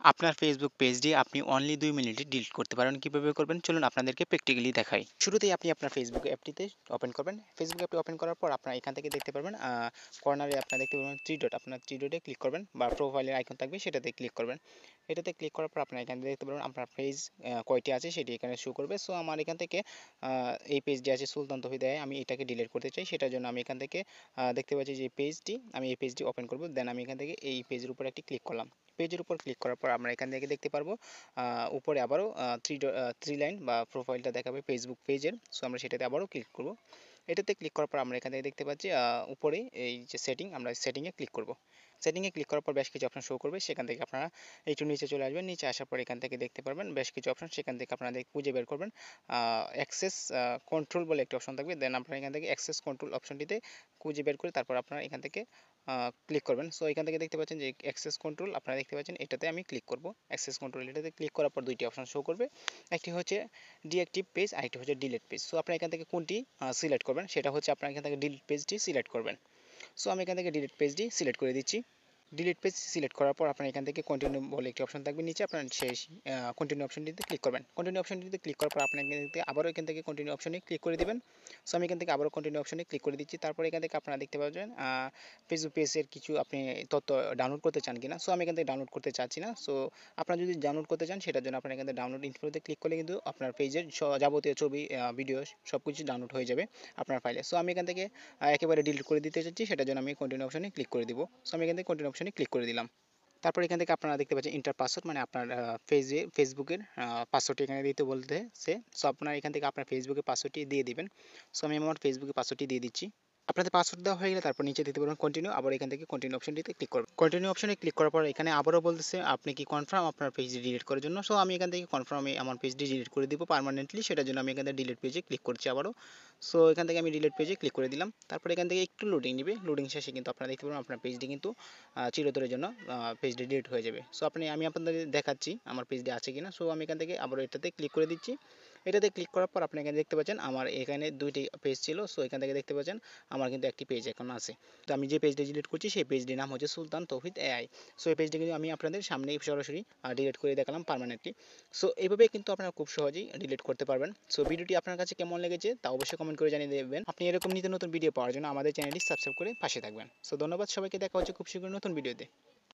আপনার Facebook পেজটি আপনি অনলি ২ মিনিটে ডিলিট করতে পারেন। কিভাবে করবেন? চলুন আপনাদেরকে প্র্যাকটিক্যালি দেখাই। শুরুতেই আপনি আপনার Facebook অ্যাপটিতে ওপেন করবেন। Facebook অ্যাপটি ওপেন করার পর আপনার এখান থেকে দেখতে পারবেন কর্নারে আপনার দেখতে পারবেন 3 ডট, আপনার 3 ডটে ক্লিক করবেন বা প্রোফাইলের আইকন থাকবে সেটাতে ক্লিক করবেন। এটাতে ক্লিক করার পর আপনার এখানে দেখতে পারবেন আপনার পেজ কয়টি আছে সেটি এখানে শো করবে। সো আমার এখান থেকে এই পেজটি আছে সুলতান তৌহিদ AI, আমি এটাকে ডিলিট করতে চাই। সেটার জন্য আমি এখান থেকে দেখতে পাচ্ছি যে পেজটি, আমি এই পেজটি ওপেন করব। দেন আমি এখান থেকে এই পেজের উপর একটি ক্লিক করলাম। পেজের উপর ক্লিক করার পর আমরা এখান থেকে দেখতে পারবো উপরে আবারও থ্রি লাইন বা প্রোফাইলটা দেখাবে ফেসবুক পেজের। সো আমরা সেটাতে আবারও ক্লিক করব। এটাতে ক্লিক করার পর আমরা এখান থেকে দেখতে পাচ্ছি উপরে এই যে সেটিং, আমরা সেটিংয়ে ক্লিক করব। সেটিংয়ে ক্লিক করার পর বেশ কিছু অপশন শো করবে, সেখান থেকে আপনারা একটু নিচে চলে আসবেন। নিচে আসার পর এখান থেকে দেখতে পারবেন বেশ কিছু অপশন, সেখান থেকে আপনারা খুঁজে বের করবেন অ্যাক্সেস কন্ট্রোল বলে একটি অপশন থাকবে। দেন আপনারা এখান থেকে অ্যাক্সেস কন্ট্রোল অপশনটিতে খুঁজে বের করে তারপর আপনারা এখান থেকে ক্লিক করবেন। সো এখান থেকে দেখতে পাচ্ছেন যে অ্যাক্সেস কন্ট্রোল, আপনারা দেখতে পাচ্ছেন এটাতে আমি ক্লিক করব। অ্যাক্সেস কন্ট্রোল এটাতে ক্লিক করার পর দুইটি অপশন শো করবে, একটি হচ্ছে ডিঅ্যাক্টিভ পেজ, আরেকটি হচ্ছে ডিলিট পেজ। সো আপনারা এখান থেকে কোনটি সিলেক্ট করবেন, সেটা হচ্ছে আপনারা এখান থেকে ডিলিট পেজটি সিলেক্ট করবেন। সো আমি এখান থেকে ডিলিট পেজটি সিলেক্ট করে দিচ্ছি। ডিলিট পেজ সিলেক্ট করার পর আপনার এখান থেকে কন্টিনিউ বলে একটি অপশন থাকবে নিচে, আপনার সেই কন্টিনিউ অপশনটিতে ক্লিক করবেন। কন্টিনিউ অপশনটিতে ক্লিক করার পর আপনার এখান থেকে আবারও এখান থেকে কন্টিনিউ অপশনে ক্লিক করে দিবেন। সো আমি এখান থেকে আবারও কন্টিনিউ অপশনে ক্লিক করে দিচ্ছি। তারপর এখান থেকে আপনারা দেখতে পাবেন ফেসবুক পেজের কিছু আপনি তথ্য ডাউনলোড করতে চান কিনা। সো আমি এখান থেকে ডাউনলোড করতে চাচ্ছি না। সো আপনারা যদি ডাউনলোড করতে চান সেটার জন্য আপনার এখান থেকে ডাউনলোড ইনফোতে ক্লিক করলে কিন্তু আপনার পেজের যাবতীয় ছবি ভিডিও সব কিছু ডাউনলোড হয়ে যাবে আপনার ফাইলে। সো আমি এখান থেকে একেবারে ডিলিট করে দিতে চাচ্ছি, সেটার জন্য আমি কন্টিনিউ অপশনে ক্লিক করে দিব। সো আমি এখান থেকে কন্টিনিউ অপশনে ক্লিক করে দিলাম। তারপর এখান থেকে আপনারা দেখতে পাচ্ছেন ইন্টার পাসওয়ার্ড, মানে আপনার ফেসবুকের পাসওয়ার্ডটি এখানে দিতে বলতেছে। সো আপনারা এখান থেকে আপনার ফেসবুকের পাসওয়ার্ডটি দিয়ে দিবেন। সো আমি আমার ফেসবুকের পাসওয়ার্ডটি দিয়ে দিচ্ছি। আপনাদের পাসওয়ার্ড দেওয়া হয়ে গেলে তারপর নিচে দিতে পারবেন কন্টিনিউ, আবার এখান থেকে কন্টিনিউ অপশনটিতে ক্লিক করবেন। কন্টিনিউ অপশনে ক্লিক করার পর এখানে আবারও বলতেছে আপনি কি কনফার্ম আপনার পেজটি ডিলিট করার জন্য। সো আমি এখান থেকে কনফার্মে আমার পেজটি ডিলিট করে দিব পার্মানেন্টলি, সেটার জন্য আমি এখান থেকে ডিলিট পেজে ক্লিক করছি আবারও। সো এখান থেকে আমি ডিলিট পেজে ক্লিক করে দিলাম। তারপর এখান থেকে একটু লোডিং নিবে, লোডিং শেষে কিন্তু আপনারা দেখতে পারবেন আপনার পেজটি কিন্তু চিরতরের জন্য পেজটি ডিলিট হয়ে যাবে। সো আমি আপনাদের দেখাচ্ছি আমার পেজটি আছে কিনা। সো আমি এখান থেকে আবারও এটাতে ক্লিক করে দিচ্ছি। এটাতে ক্লিক করার পর আপনি এখানে দেখতে পাচ্ছেন আমার এখানে দুইটি পেজ ছিল। সো এখান থেকে দেখতে পাচ্ছেন আমার কিন্তু একটি পেজ এখন আছে। তো আমি যে পেজটি ডিলিট করছি সেই পেজটির নাম হচ্ছে সুলতান তৌহিদ AI। সো এই পেজটি কিন্তু আমি আপনাদের সামনে সরাসরি ডিলিট করে দেখালাম পার্মানেন্টলি। সো এইভাবে কিন্তু আপনারা খুব সহজেই ডিলিট করতে পারবেন। সো ভিডিওটি আপনার কাছে কেমন লেগেছে তা অবশ্যই কমেন্ট করে জানিয়ে দেবেন। আপনি এরকম নিত্য নতুন ভিডিও পাওয়ার জন্য আমাদের চ্যানেলটি সাবস্ক্রাইব করে পাশে থাকবেন। সো ধন্যবাদ সবাইকে, দেখা হচ্ছে খুব শীঘ্রই নতুন ভিডিওতে।